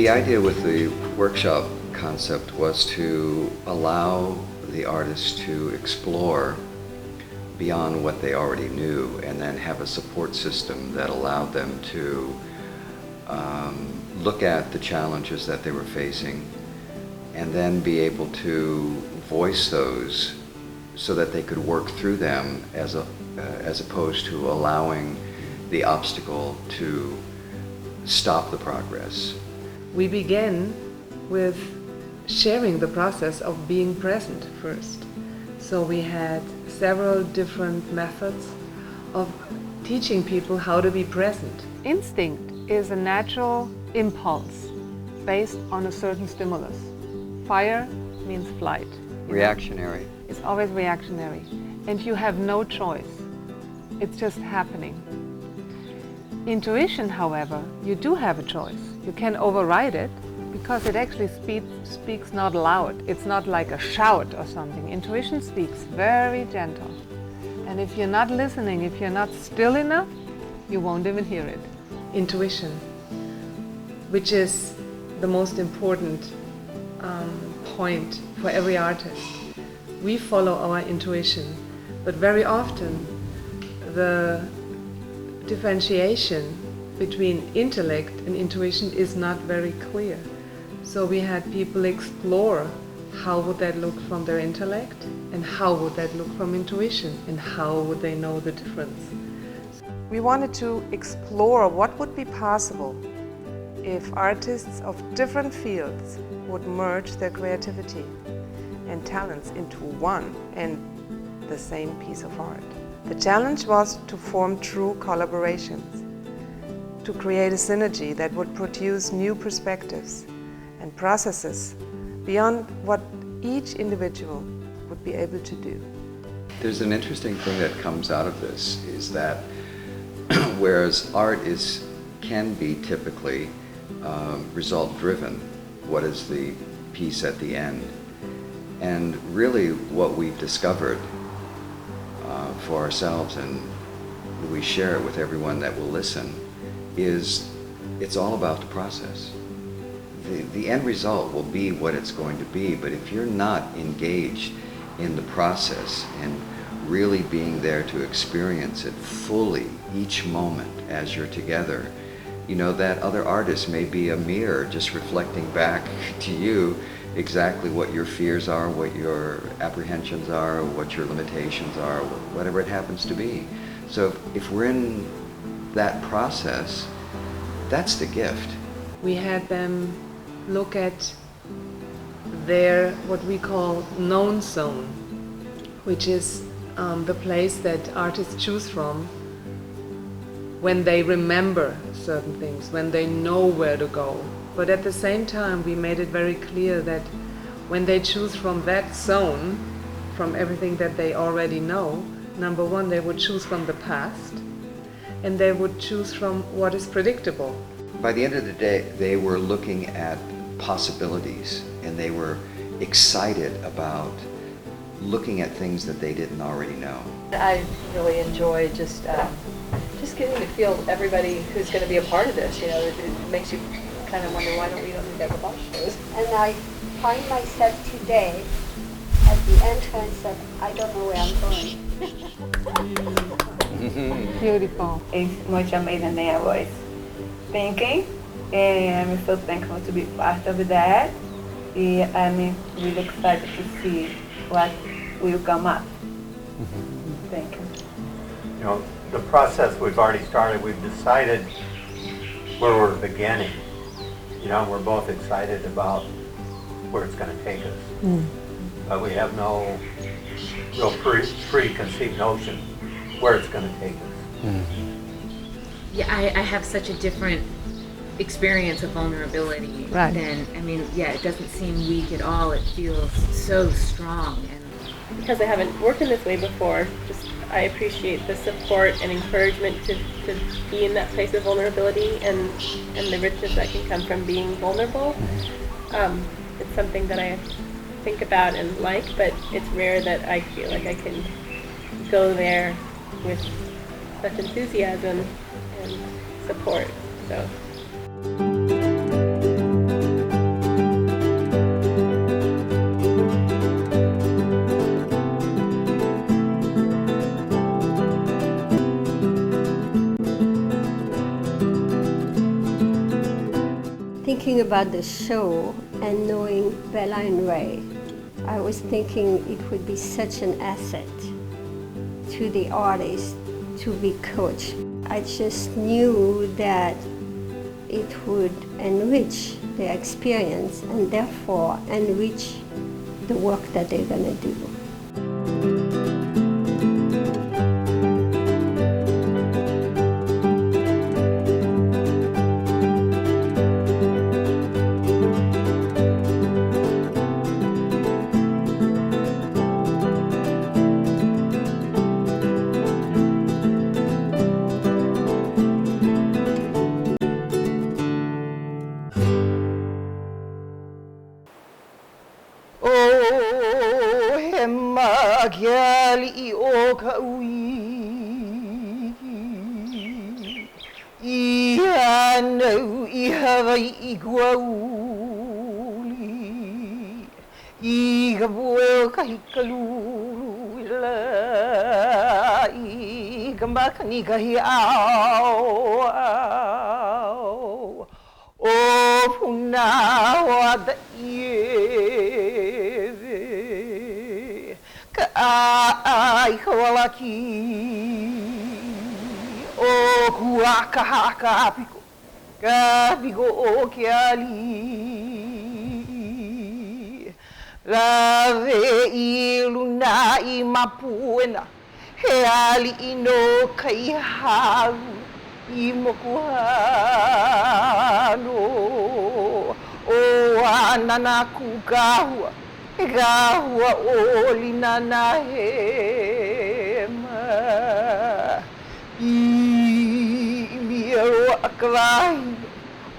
The idea with the workshop concept was to allow the artists to explore beyond what they already knew, and then have a support system that allowed them to look at the challenges that they were facing and then be able to voice those so that they could work through them as opposed to allowing the obstacle to stop the progress. We began with sharing the process of being present first. So we had several different methods of teaching people how to be present. Instinct is a natural impulse based on a certain stimulus. Fire means flight. Reactionary. It's always reactionary. And you have no choice. It's just happening. Intuition, however, you do have a choice. You can override it because it actually speaks not loud. It's not like a shout or something. Intuition speaks very gentle. And if you're not listening, if you're not still enough, you won't even hear it. Intuition, which is the most important point for every artist. We follow our intuition, but very often the differentiation between intellect and intuition is not very clear. So we had people explore how would that look from their intellect and how would that look from intuition and how would they know the difference. We wanted to explore what would be possible if artists of different fields would merge their creativity and talents into one and the same piece of art. The challenge was to form true collaborations, to create a synergy that would produce new perspectives and processes beyond what each individual would be able to do. There's an interesting thing that comes out of this is that whereas art can be typically result-driven, what is the piece at the end? And really what we've discovered for ourselves, and we share it with everyone that will listen, is it's all about the process. The end result will be what it's going to be, but if you're not engaged in the process and really being there to experience it fully each moment as you're together, you know, that other artist may be a mirror just reflecting back to you exactly what your fears are, what your apprehensions are, what your limitations are, whatever it happens to be. So if we're in that process, that's the gift. We had them look at their, what we call known zone, which is the place that artists choose from when they remember certain things, when they know where to go. But at the same time, we made it very clear that when they choose from that zone, from everything that they already know, number one, they would choose from the past, and they would choose from what is predictable. By the end of the day, they were looking at possibilities, and they were excited about looking at things that they didn't already know. I really enjoy just getting to feel everybody who's going to be a part of this. You know, it makes you kind of wonder, why don't we ever watch those? And I find myself today at the entrance of I don't know where I'm going. Beautiful. It's much amazing than I was thinking, and I'm so thankful to be part of that. I'm really excited to see what will come up. Thank you. You know, the process we've already started, we've decided where we're beginning. You know, we're both excited about where it's going to take us. But we have no real preconceived notion where it's going to take us. Yeah, I have such a different experience of vulnerability than, I mean, yeah, it doesn't seem weak at all. It feels so strong. And because I haven't worked in this way before, I appreciate the support and encouragement to be in that place of vulnerability and the richness that can come from being vulnerable. It's something that I think about and like, but it's rare that I feel like I can go there with such enthusiasm and support. So. thinking about the show and knowing Bella and Ray, I was thinking it would be such an asset to the artist to be coached. I just knew that it would enrich their experience and therefore enrich the work that they're going to do. Magiali o kaui ia nau I Hawaii I guauli I ka boe o kahikalulu ila I ka makani kahi au o puna wada ai kawalaki o kuaka haka piko ka piko o kiali la ve I luna I mapuena he ali ino kai haru I mokuhano o anana kukahua Gahua olina na hema I miro akrai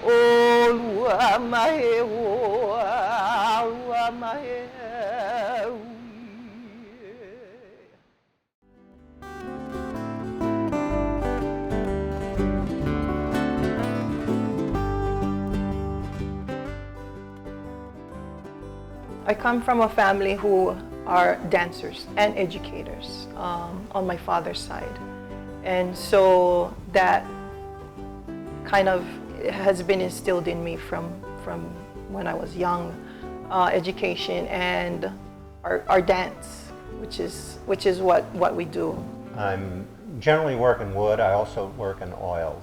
olua mahe hoa mahe I come from a family who are dancers and educators on my father's side. And so that kind of has been instilled in me from when I was young, education and our dance, which is what we do. I'm generally work in wood. I also work in oils.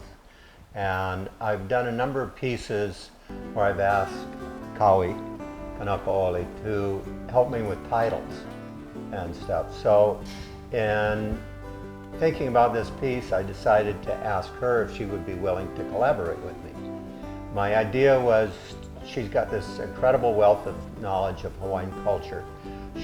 And I've done a number of pieces where I've asked Kaui Kanakaole to help me with titles and stuff. So in thinking about this piece, I decided to ask her if she would be willing to collaborate with me. My idea was she's got this incredible wealth of knowledge of Hawaiian culture.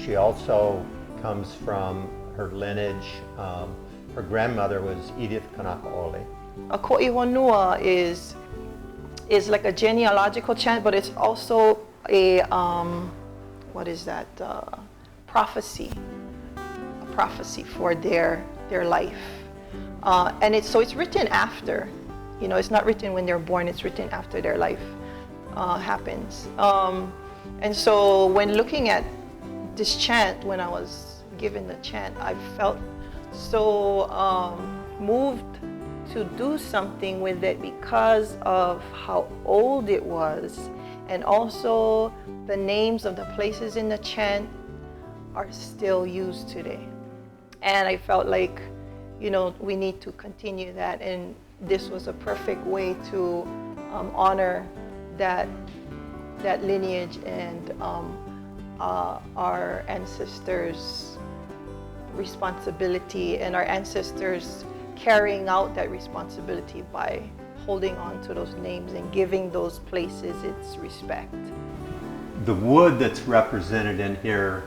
She also comes from her lineage. Her grandmother was Edith Kanakaole. A ko'ihonua is like a genealogical chant, but it's also a prophecy for their life, and it's written after, it's not written when they're born, it's written after their life happens, and so when looking at this chant, when I was given the chant, I felt so moved to do something with it because of how old it was. And also the names of the places in the chant are still used today. And I felt like, we need to continue that. And this was a perfect way to honor that lineage and our ancestors' responsibility and our ancestors carrying out that responsibility by holding on to those names and giving those places its respect. The wood that's represented in here,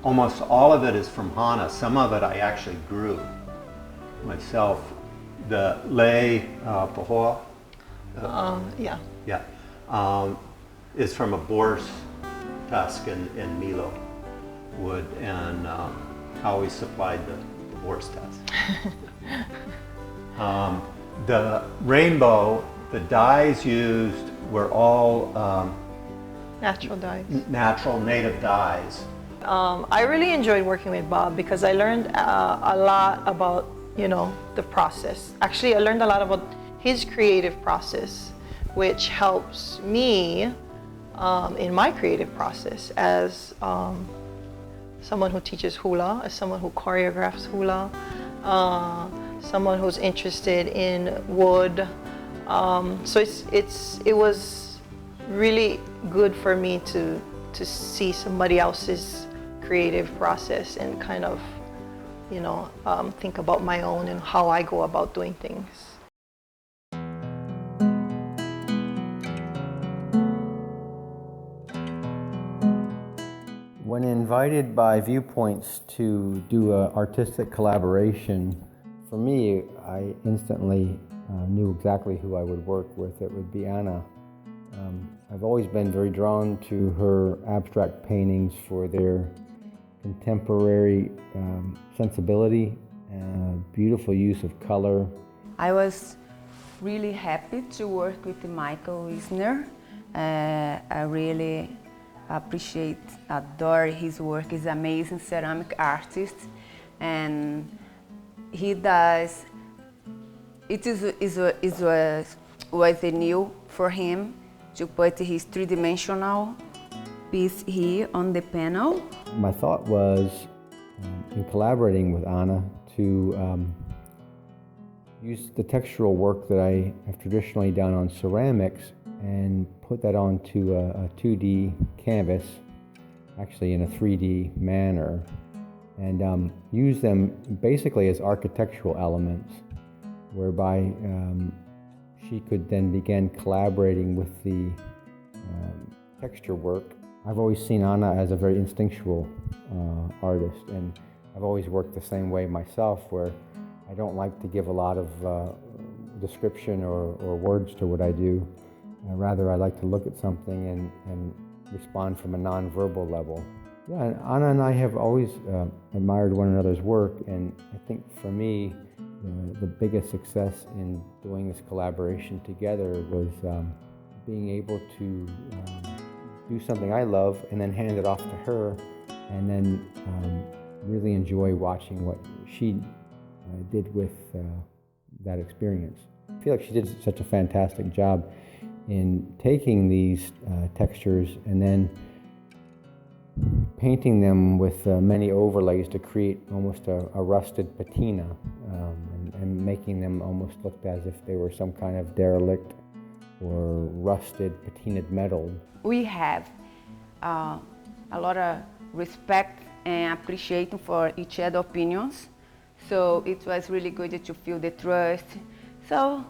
almost all of it is from Hana. Some of it I actually grew myself. The lei pahoa, is from a boar's tusk in Milo wood, and Howie supplied the boar's tusk. The rainbow, the dyes used were all natural dyes. Natural, native dyes. I really enjoyed working with Bob because I learned a lot about, the process. Actually, I learned a lot about his creative process which helps me in my creative process as someone who teaches hula, as someone who choreographs hula, someone who's interested in wood. So it was really good for me to see somebody else's creative process and kind of, you know, think about my own and how I go about doing things. When invited by Viewpoints to do an artistic collaboration, for me, I instantly knew exactly who I would work with. It would be Anna. I've always been very drawn to her abstract paintings for their contemporary sensibility and beautiful use of color. I was really happy to work with Michael Wisner. I really adore his work. He's an amazing ceramic artist, and he does. Was new for him to put his three-dimensional piece here on the panel. My thought was, in collaborating with Anna, to use the textural work that I have traditionally done on ceramics and put that onto a 2D canvas, actually in a 3D manner, and use them basically as architectural elements, whereby she could then begin collaborating with the texture work. I've always seen Anna as a very instinctual artist, and I've always worked the same way myself, where I don't like to give a lot of description or words to what I do. Rather, I like to look at something and respond from a non-verbal level. Yeah, and Anna and I have always admired one another's work, and I think for me, the biggest success in doing this collaboration together was being able to do something I love and then hand it off to her, and then really enjoy watching what she did with that experience. I feel like she did such a fantastic job in taking these textures and then painting them with many overlays to create almost a rusted patina, and making them almost look as if they were some kind of derelict or rusted patinaed metal. We have a lot of respect and appreciation for each other's opinions, so it was really good to feel the trust. So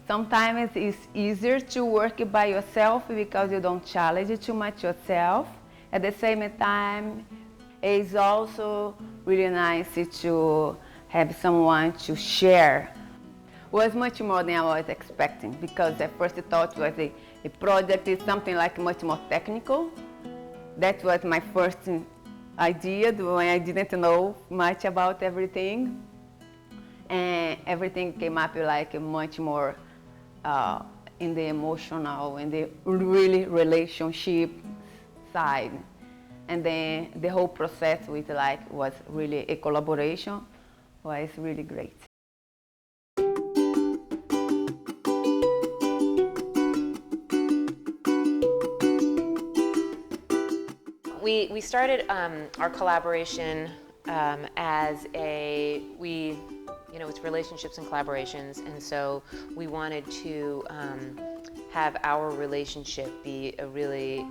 sometimes it's easier to work by yourself because you don't challenge too much yourself. At the same time, it's also really nice to have someone to share. It was much more than I was expecting, because at first I thought it was a project is something like much more technical. That was my first idea when I didn't know much about everything. And everything came up like much more in the emotional and the really relationship side. And then the whole process was really a collaboration, was really great. We started our collaboration as it's relationships and collaborations, and so we wanted to have our relationship be a really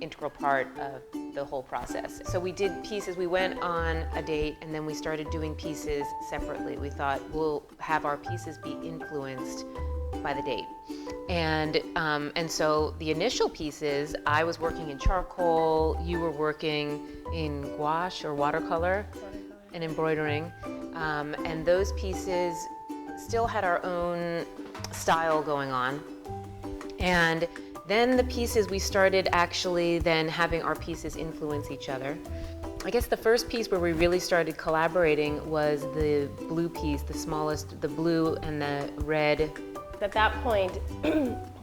integral part of the whole process. So we did pieces, we went on a date, and then we started doing pieces separately. We thought we'll have our pieces be influenced by the date. And so the initial pieces, I was working in charcoal, you were working in gouache or watercolor and embroidering. And those pieces still had our own style going on. And then the pieces, we started actually then having our pieces influence each other. I guess the first piece where we really started collaborating was the blue piece, the smallest, the blue and the red. At that point,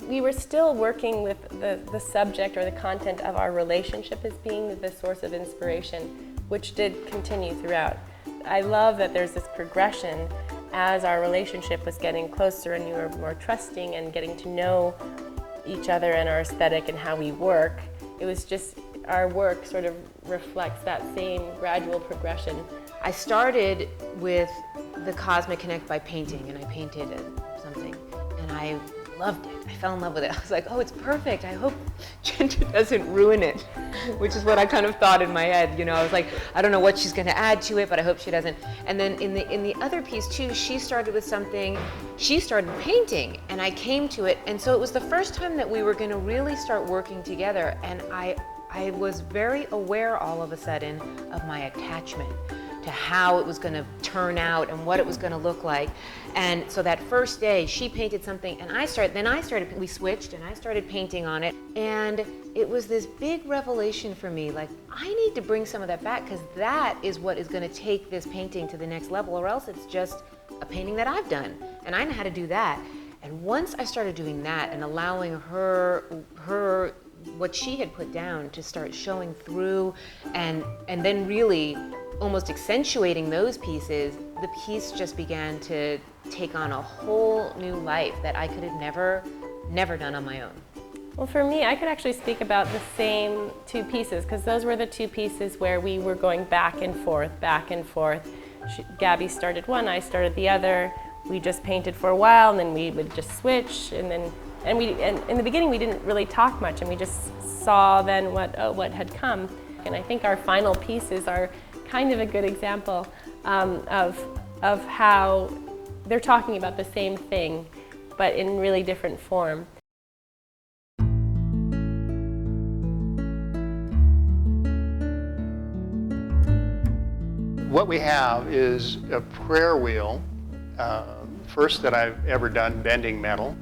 we were still working with the subject or the content of our relationship as being the source of inspiration, which did continue throughout. I love that there's this progression as our relationship was getting closer and we were more trusting and getting to know each other and our aesthetic and how we work, it was just, our work sort of reflects that same gradual progression. I started with the Cosmic Connect by painting, and I painted something, and I loved it. I fell in love with it. I was like, oh, it's perfect. I hope Ginger doesn't ruin it, which is what I kind of thought in my head. You know, I was like, I don't know what she's going to add to it, but I hope she doesn't. And then in the other piece too, she started with something. She started painting, and I came to it, and so it was the first time that we were going to really start working together. And I was very aware all of a sudden of my attachment to how it was going to turn out and what it was going to look like. And so that first day, she painted something, and we switched, and I started painting on it. And it was this big revelation for me, like, I need to bring some of that back, because that is what is going to take this painting to the next level, or else it's just a painting that I've done, and I know how to do that. And once I started doing that and allowing her what she had put down to start showing through, and then really almost accentuating those pieces, the piece just began to take on a whole new life that I could have never done on my own. Well, for me, I could actually speak about the same two pieces, because those were the two pieces where we were going back and forth. Gabby started one, I started the other. We just painted for a while, and then we would just switch, and in the beginning we didn't really talk much, and we just saw then what had come. And I think our final pieces are kind of a good example of how they're talking about the same thing, but in really different form. What we have is a prayer wheel, first that I've ever done bending metal,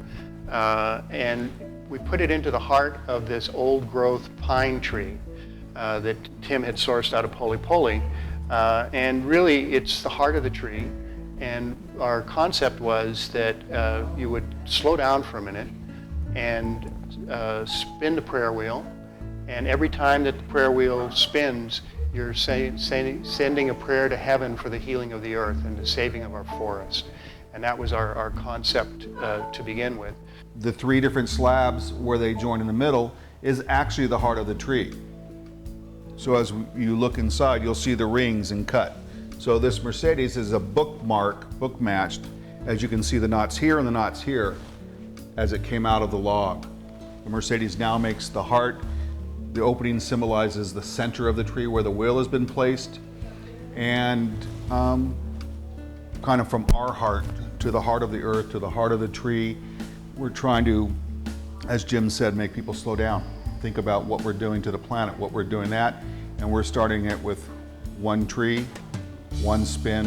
and we put it into the heart of this old growth pine tree that Tim had sourced out of Poli. And really it's the heart of the tree, and our concept was that you would slow down for a minute and spin the prayer wheel, and every time that the prayer wheel spins, you're sending a prayer to heaven for the healing of the earth and the saving of our forest. And that was our concept to begin with. The three different slabs where they join in the middle is actually the heart of the tree. So as you look inside, you'll see the rings and cut. So this Mercedes is a book matched. As you can see, the knots here and the knots here as it came out of the log. The Mercedes now makes the heart. The opening symbolizes the center of the tree where the wheel has been placed. And kind of from our heart to the heart of the earth, to the heart of the tree, we're trying to, as Jim said, make people slow down. Think about what we're doing to the planet, what we're doing that, and we're starting it with one tree, one spin,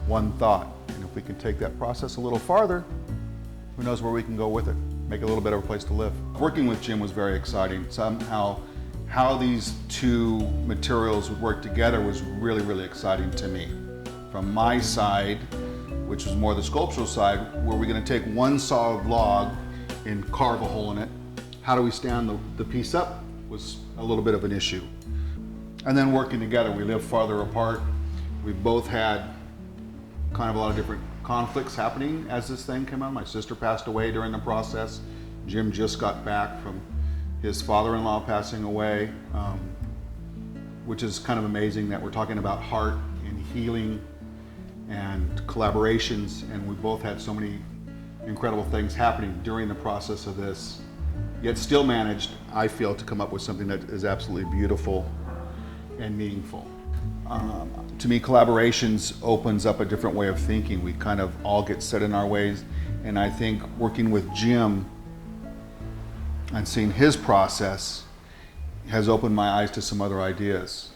one thought. And if we can take that process a little farther, who knows where we can go with it, make it a little better place to live. Working with Jim was very exciting. Somehow, how these two materials would work together was really, really exciting to me. From my side, which was more the sculptural side, were we going to take one solid log and carve a hole in it? How do we stand the piece up was a little bit of an issue. And then working together, we live farther apart. We both had kind of a lot of different conflicts happening as this thing came out. My sister passed away during the process. Jim just got back from his father-in-law passing away, which is kind of amazing that we're talking about heart and healing and collaborations, and we both had so many incredible things happening during the process of this, yet still managed, I feel, to come up with something that is absolutely beautiful and meaningful. To me, collaborations opens up a different way of thinking. We kind of all get set in our ways, and I think working with Jim and seeing his process has opened my eyes to some other ideas.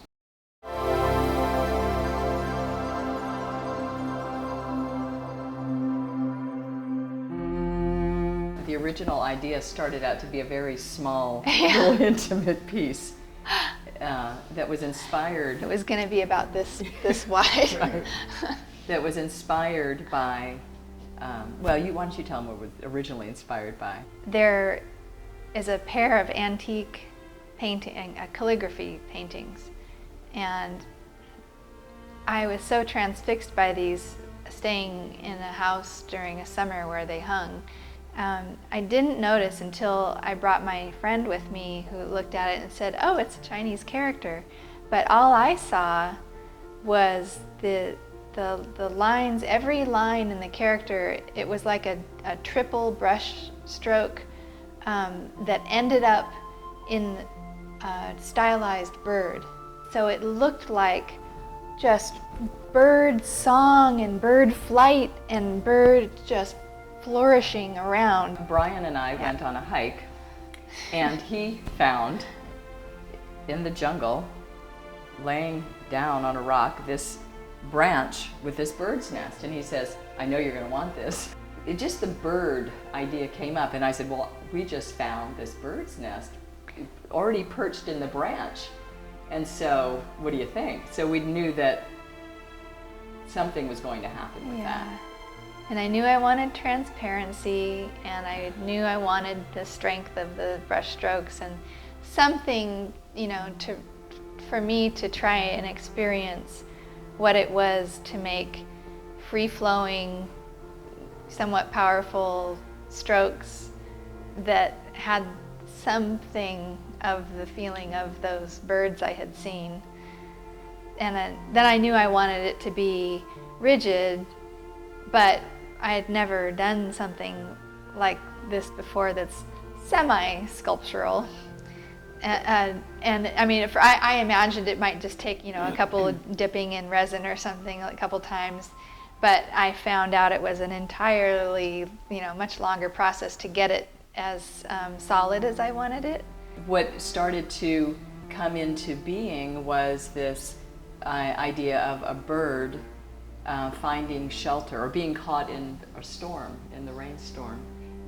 The original idea started out to be a very small, little intimate piece that was inspired. It was going to be about this wide. Right. That was inspired by, well, why don't you tell them what it was originally inspired by? There is a pair of antique calligraphy paintings, and I was so transfixed by these staying in a house during a summer where they hung. I didn't notice until I brought my friend with me who looked at it and said, "Oh, it's a Chinese character." But all I saw was the lines, every line in the character, it was like a triple brush stroke that ended up in a stylized bird. So it looked like just bird song and bird flight and bird just flourishing around. Brian and I went on a hike, and he found in the jungle, laying down on a rock, this branch with this bird's nest. And he says, "I know you're going to want this." It just, the bird idea came up, and I said, "Well, we just found this bird's nest already perched in the branch. And so, what do you think?" So we knew that something was going to happen with that. And I knew I wanted transparency, and I knew I wanted the strength of the brush strokes and something, you know, for me to try and experience what it was to make free-flowing, somewhat powerful strokes that had something of the feeling of those birds I had seen. And then I knew I wanted it to be rigid, but I had never done something like this before that's semi-sculptural. And I mean, I imagined it might just take, you know, a couple of dipping in resin or something, like a couple times, but I found out it was an entirely, you know, much longer process to get it as solid as I wanted it. What started to come into being was this idea of a bird finding shelter or being caught in a storm, in the rainstorm.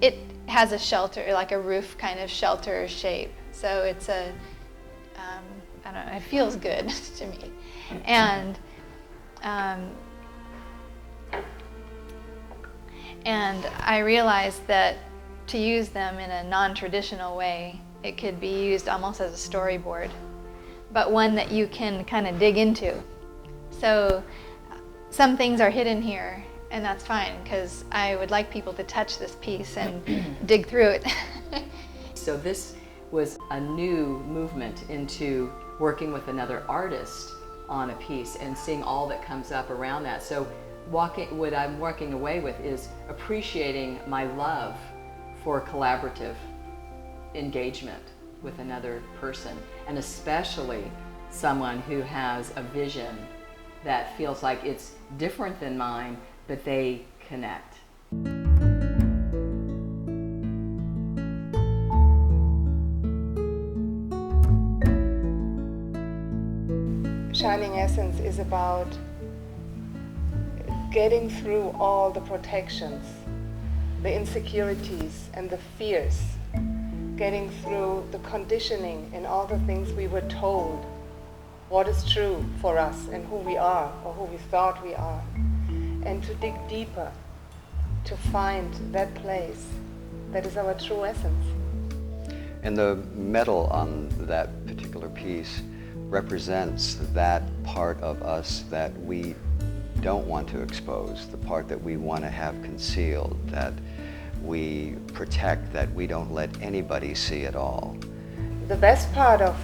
It has a shelter, like a roof kind of shelter shape. So it's I don't know, it feels good to me. And I realized that to use them in a non-traditional way, it could be used almost as a storyboard, but one that you can kind of dig into. So some things are hidden here, and that's fine, because I would like people to touch this piece and dig through it. So this was a new movement into working with another artist on a piece and seeing all that comes up around that. So what I'm walking away with is appreciating my love for collaborative engagement with another person, and especially someone who has a vision that feels like it's different than mine, but they connect. Shining Essence is about getting through all the protections, the insecurities and the fears, getting through the conditioning and all the things we were told, what is true for us and who we are or who we thought we are, and to dig deeper, to find that place that is our true essence. And the metal on that particular piece represents that part of us that we don't want to expose, the part that we want to have concealed, that we protect, that we don't let anybody see at all. The best part of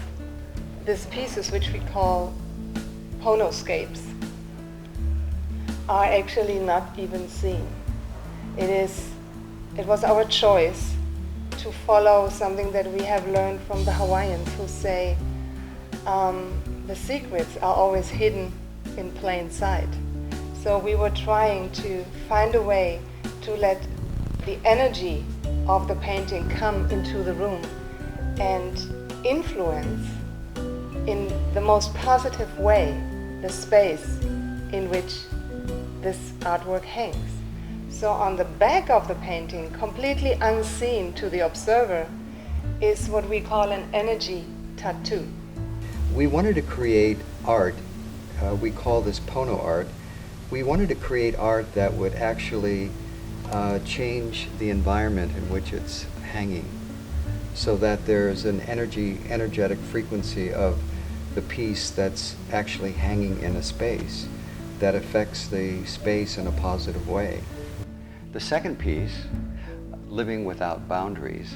these pieces, which we call ponoscapes, are actually not even seen. It was our choice to follow something that we have learned from the Hawaiians, who say the secrets are always hidden in plain sight. So we were trying to find a way to let the energy of the painting come into the room and influence in the most positive way the space in which this artwork hangs. So on the back of the painting, completely unseen to the observer, is what we call an energy tattoo. We wanted to create art, we call this pono art. We wanted to create art that would actually change the environment in which it's hanging, so that there's an energetic frequency of the piece that's actually hanging in a space that affects the space in a positive way. The second piece, Living Without Boundaries,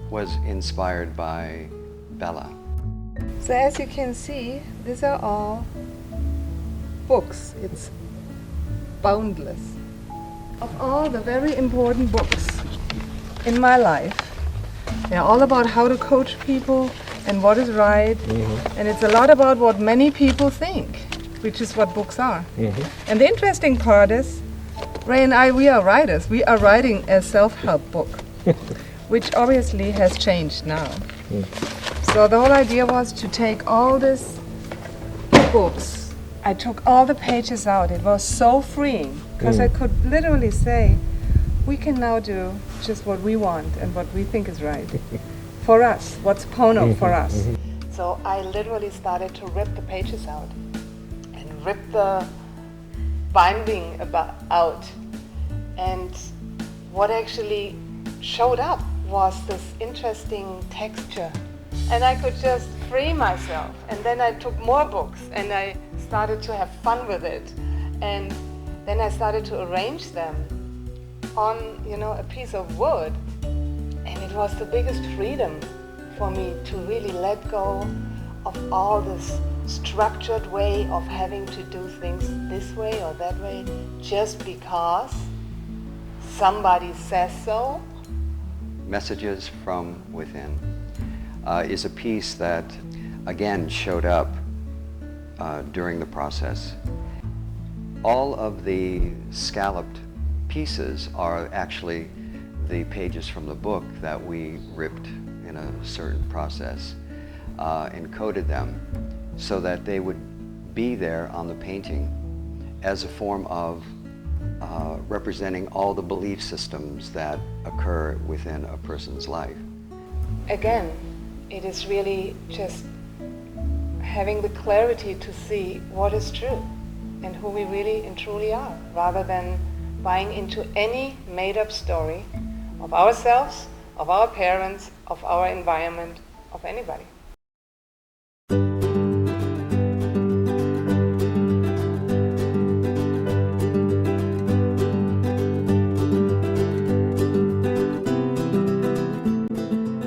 was inspired by Bella. So as you can see, these are all books. It's boundless. Of all the very important books in my life, they're all about how to coach people and what is right. And it's a lot about what many people think, which is what books are. And the interesting part is, Ray and I, we are writers. We are writing a self-help book, which obviously has changed now. So the whole idea was to take all these books. I took all the pages out. It was so freeing because I could literally say, we can now do just what we want and what we think is right for us, what's Pono for us. So I literally started to rip the pages out and rip the binding out. And what actually showed up was this interesting texture. And I could just free myself. And then I took more books and I started to have fun with it. And then I started to arrange them on, a piece of wood. And it was the biggest freedom for me to really let go of all this structured way of having to do things this way or that way just because somebody says so. Messages from Within is a piece that, again, showed up during the process. All of the scalloped pieces are actually the pages from the book that we ripped in a certain process, encoded them so that they would be there on the painting as a form of representing all the belief systems that occur within a person's life. Again, it is really just having the clarity to see what is true and who we really and truly are, rather than buying into any made-up story of ourselves, of our parents, of our environment, of anybody.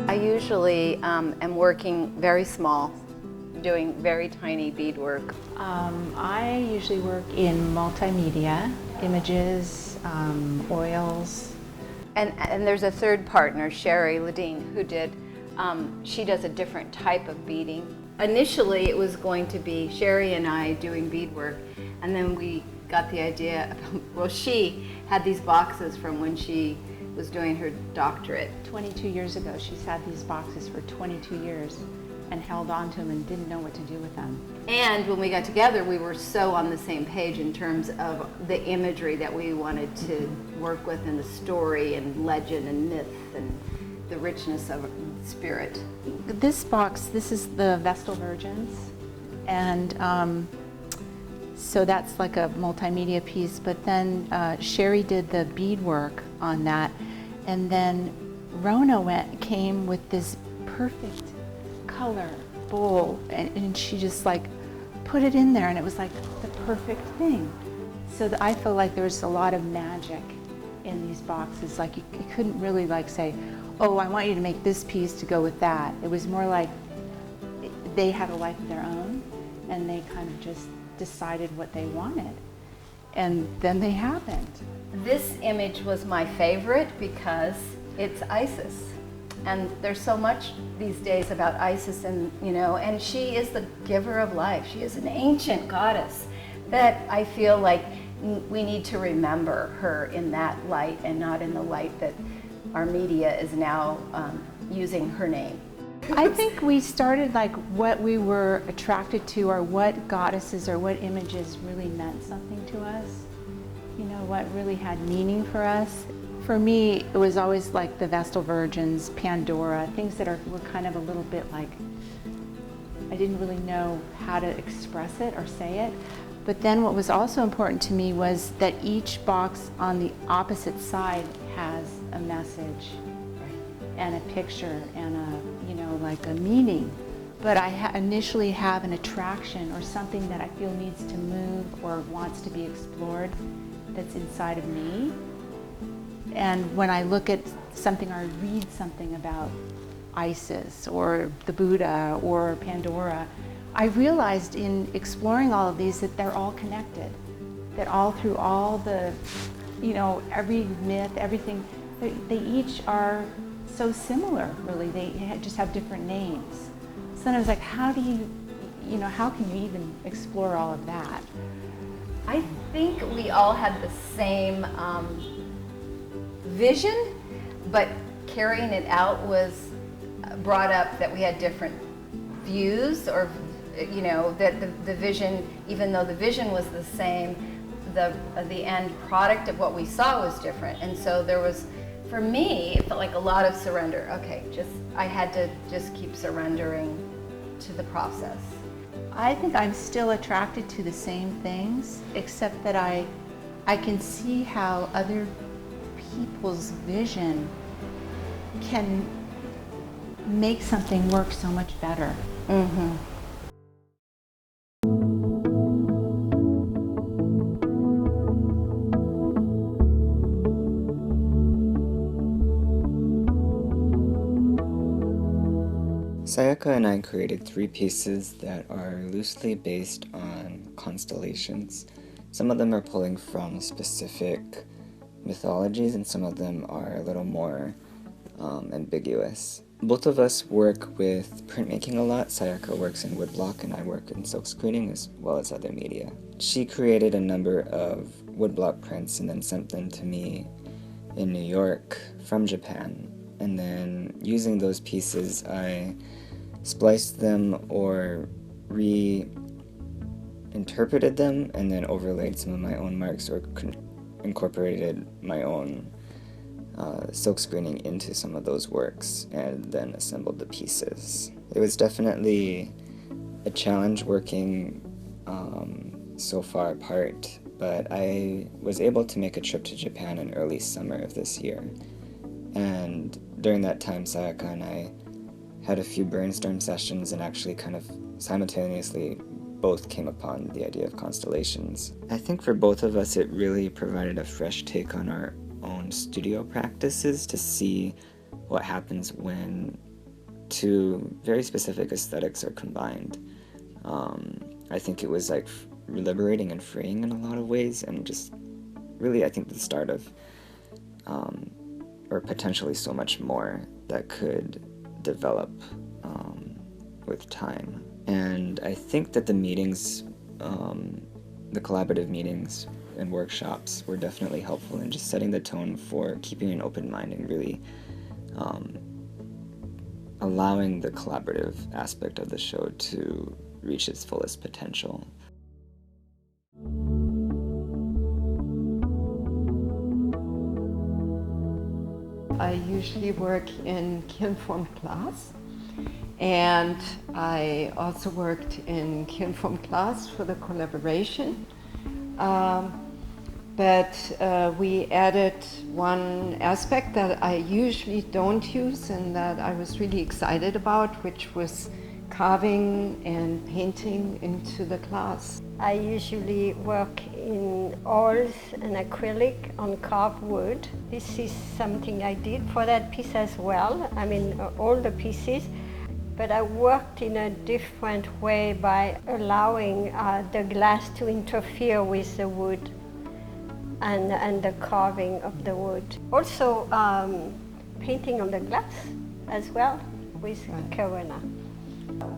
I usually am working very small, doing very tiny beadwork. I usually work in multimedia, images, oils. And there's a third partner, Sherry Ledeen, who she does a different type of beading. Initially it was going to be Sherry and I doing beadwork, and then we got the idea, well, she had these boxes from when she was doing her doctorate. 22 years ago, she's had these boxes for 22 years and held on to them and didn't know what to do with them. And when we got together, we were so on the same page in terms of the imagery that we wanted to work with, and the story and legend and myth and the richness of spirit. This box, this is the Vestal Virgins, and so that's like a multimedia piece, but then Sherry did the beadwork on that, and then Rona came with this perfect color bowl, and she just like put it in there, and it was like the perfect thing. So I feel like there's a lot of magic in these boxes. Like you couldn't really like say, oh, I want you to make this piece to go with that. It was more like they had a life of their own, and they kind of just decided what they wanted, and then they happened. This image was my favorite because it's Isis, and there's so much these days about Isis, and and she is the giver of life. She is an ancient goddess that I feel like we need to remember her in that light, and not in the light that our media is now using her name. I think we started like what we were attracted to, or what goddesses or what images really meant something to us. What really had meaning for us. For me, it was always like the Vestal Virgins, Pandora, things that were kind of a little bit like, I didn't really know how to express it or say it. But then what was also important to me was that each box on the opposite side has a message and a picture and like a meaning but I initially have an attraction or something that I feel needs to move or wants to be explored that's inside of me. And when I look at something or read something about Isis or the Buddha or Pandora, I realized in exploring all of these that they're all connected, that all through all the, every myth, everything, they each are so similar, really. They just have different names. So then I was like, how can you even explore all of that? I think we all had the same vision, but carrying it out was brought up that we had different views, or that the vision, even though the vision was the same, the end product of what we saw was different. And so there was, for me, it felt like a lot of surrender. Okay, I had to just keep surrendering to the process. I think I'm still attracted to the same things, except that I can see how other people's vision can make something work so much better. Mm-hmm. Sayaka and I created 3 pieces that are loosely based on constellations. Some of them are pulling from specific mythologies, and some of them are a little more ambiguous. Both of us work with printmaking a lot. Sayaka works in woodblock and I work in silkscreening as well as other media. She created a number of woodblock prints and then sent them to me in New York from Japan. And then using those pieces, I spliced them or reinterpreted them and then overlaid some of my own marks or incorporated my own silk screening into some of those works and then assembled the pieces. It was definitely a challenge working so far apart, but I was able to make a trip to Japan in early summer of this year. And during that time, Sayaka and I had a few brainstorm sessions and actually kind of simultaneously both came upon the idea of constellations. I think for both of us it really provided a fresh take on our own studio practices to see what happens when 2 very specific aesthetics are combined. I think it was like liberating and freeing in a lot of ways, and just really I think the start of or potentially so much more that could develop with time. And I think that the meetings, the collaborative meetings and workshops were definitely helpful in just setting the tone for keeping an open mind and really allowing the collaborative aspect of the show to reach its fullest potential. I usually work in Kinform class, and I also worked in Kinform class for the collaboration. But we added one aspect that I usually don't use and that I was really excited about, which was carving and painting into the class. I usually work in oils and acrylic on carved wood. This is something I did for that piece as well. I mean, all the pieces. But I worked in a different way by allowing the glass to interfere with the wood and the carving of the wood. Also painting on the glass as well with Corona.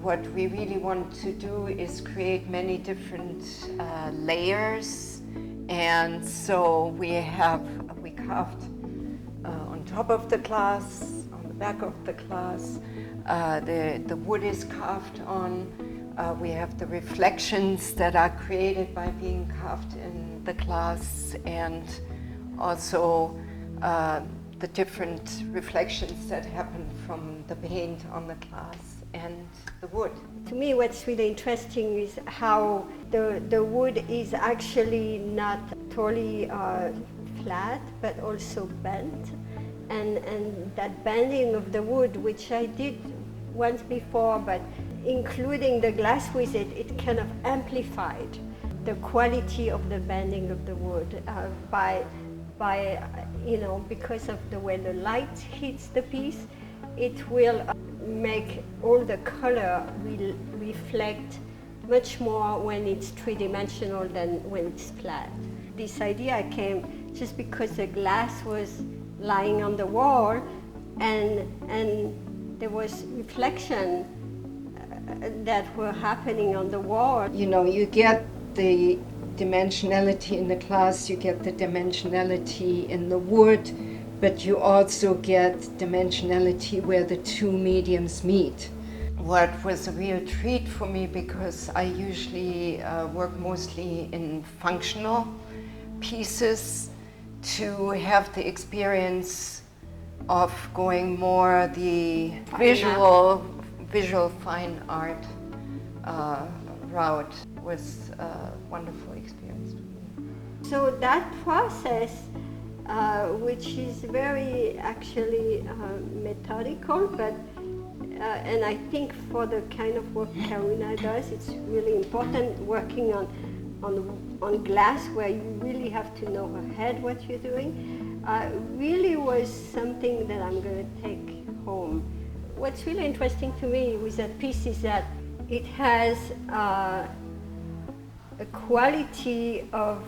What we really want to do is create many different layers, and so we carved on top of the glass, on the back of the glass. The wood is carved on. We have the reflections that are created by being carved in the glass, and also the different reflections that happen from the paint on the glass and the wood. To me, what's really interesting is how the wood is actually not totally flat, but also bent. And that bending of the wood, which I did once before, but including the glass with it, it kind of amplified the quality of the bending of the wood by because of the way the light hits the piece, it will make all the color will reflect much more when it's three-dimensional than when it's flat. This idea came just because the glass was lying on the wall and there was reflection that were happening on the wall. You know, you get the dimensionality in the glass, you get the dimensionality in the wood, but you also get dimensionality where the two mediums meet. What was a real treat for me, because I usually work mostly in functional pieces, to have the experience of going more the visual fine art route was a wonderful experience for me. So that process, which is very actually methodical, but and I think for the kind of work Karuna does, it's really important working on glass where you really have to know ahead what you're doing. Really was something that I'm going to take home. What's really interesting to me with that piece is that it has a quality of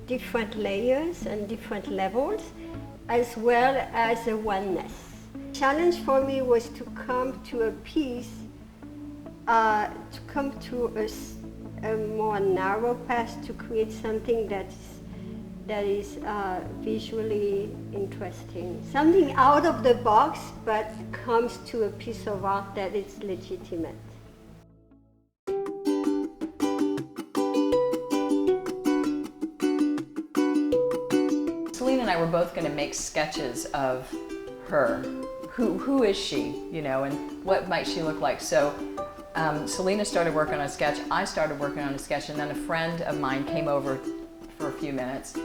different layers and different levels, as well as a oneness. The challenge for me was to come to a piece, to come to a more narrow path to create something that is visually interesting. Something out of the box, but comes to a piece of art that is legitimate. Selena and I were both going to make sketches of her. Who is she, you know, and what might she look like? So Selena started working on a sketch, I started working on a sketch, and then a friend of mine came over for a few minutes.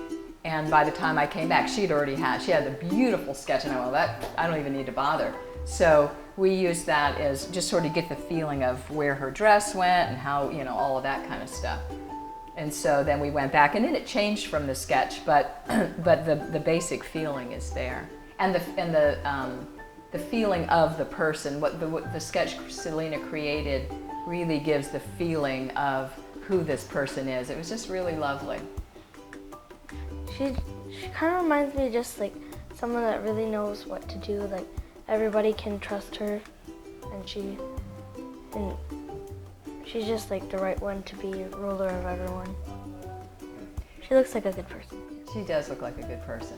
And by the time I came back, she had a beautiful sketch, and I went, well, I don't even need to bother. So we used that as just sort of get the feeling of where her dress went and how, you know, all of that kind of stuff. And so then we went back, and then it changed from the sketch, but the basic feeling is there. And the feeling of the person, what the sketch Selena created really gives the feeling of who this person is. It was just really lovely. She kind of reminds me of just like someone that really knows what to do. Like everybody can trust her, and she's just like the right one to be ruler of everyone. She looks like a good person. She does look like a good person.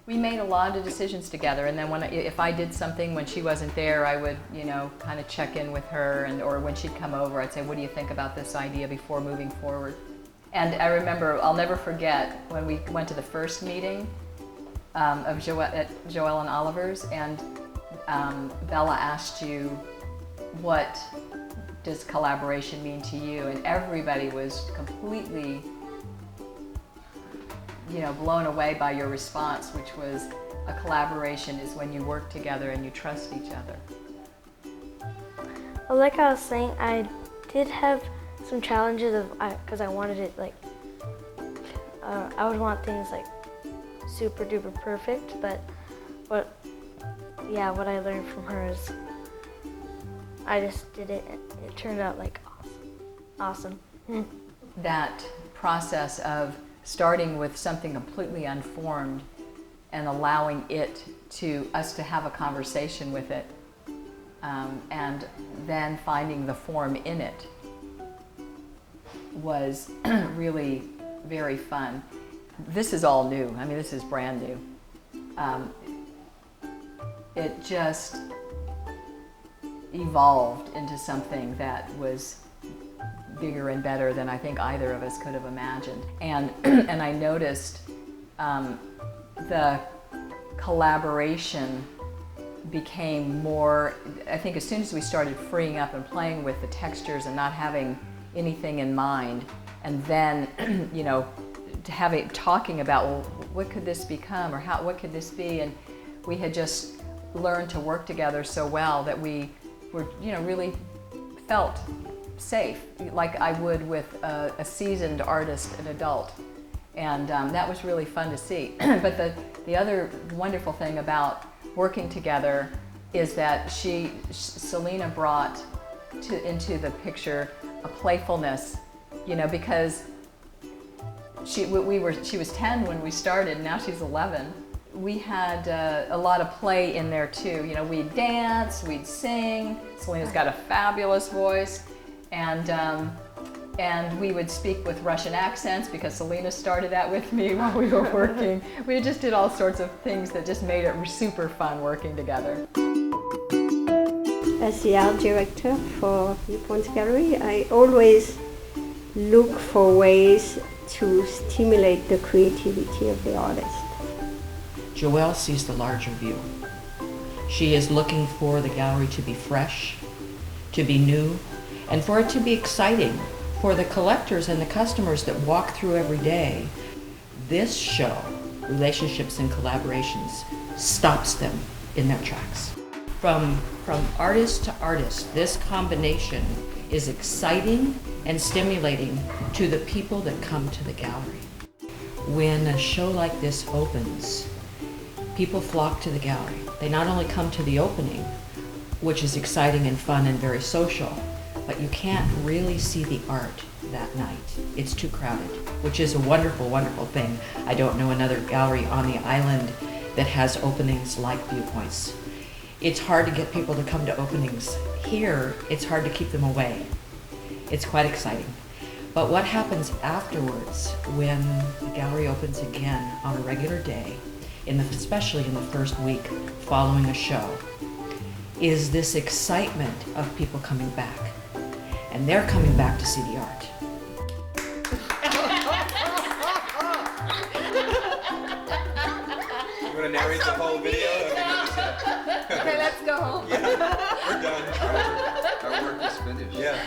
We made a lot of decisions together, and then if I did something when she wasn't there, I would, you know, kind of check in with her, or when she'd come over, I'd say, what do you think about this idea before moving forward? And I remember, I'll never forget, when we went to the first meeting at Joelle and Oliver's, and Bella asked you, what does collaboration mean to you? And everybody was completely, you know, blown away by your response, which was a collaboration is when you work together and you trust each other. Well, like I was saying, I did have some challenges because I wanted it like, I would want things like super duper perfect, but what I learned from her is I just did it and it turned out like awesome. That process of starting with something completely unformed and allowing us to have a conversation with it, and then finding the form in it was really very fun. This is all new. I mean, this is brand new. It just evolved into something that was bigger and better than I think either of us could have imagined. And I noticed the collaboration became more, I think as soon as we started freeing up and playing with the textures and not having anything in mind, and then, you know, talking about, well, what could this become, or what could this be? And we had just learned to work together so well that we were, you know, really felt safe, like I would with a seasoned artist, an adult. And that was really fun to see. But the other wonderful thing about working together is that Selena brought into the picture a playfulness, you know, because she was 10 when we started, now she's 11. We had a lot of play in there too. You know, we'd dance, we'd sing. Selena's got a fabulous voice, and we would speak with Russian accents because Selena started that with me while we were working. We just did all sorts of things that just made it super fun working together. As the art director for Viewpoints Gallery, I always look for ways to stimulate the creativity of the artist. Joelle sees the larger view. She is looking for the gallery to be fresh, to be new, and for it to be exciting for the collectors and the customers that walk through every day. This show, Relationships and Collaborations, stops them in their tracks. From artist to artist, this combination is exciting and stimulating to the people that come to the gallery. When a show like this opens, people flock to the gallery. They not only come to the opening, which is exciting and fun and very social, but you can't really see the art that night. It's too crowded, which is a wonderful, wonderful thing. I don't know another gallery on the island that has openings like Viewpoints. It's hard to get people to come to openings. Here, it's hard to keep them away. It's quite exciting. But what happens afterwards when the gallery opens again on a regular day, especially in the first week following a show, is this excitement of people coming back. And they're coming back to see the art. You want to narrate the whole video? Okay, let's go home. Yeah, we're done. Our work is finished. Yeah.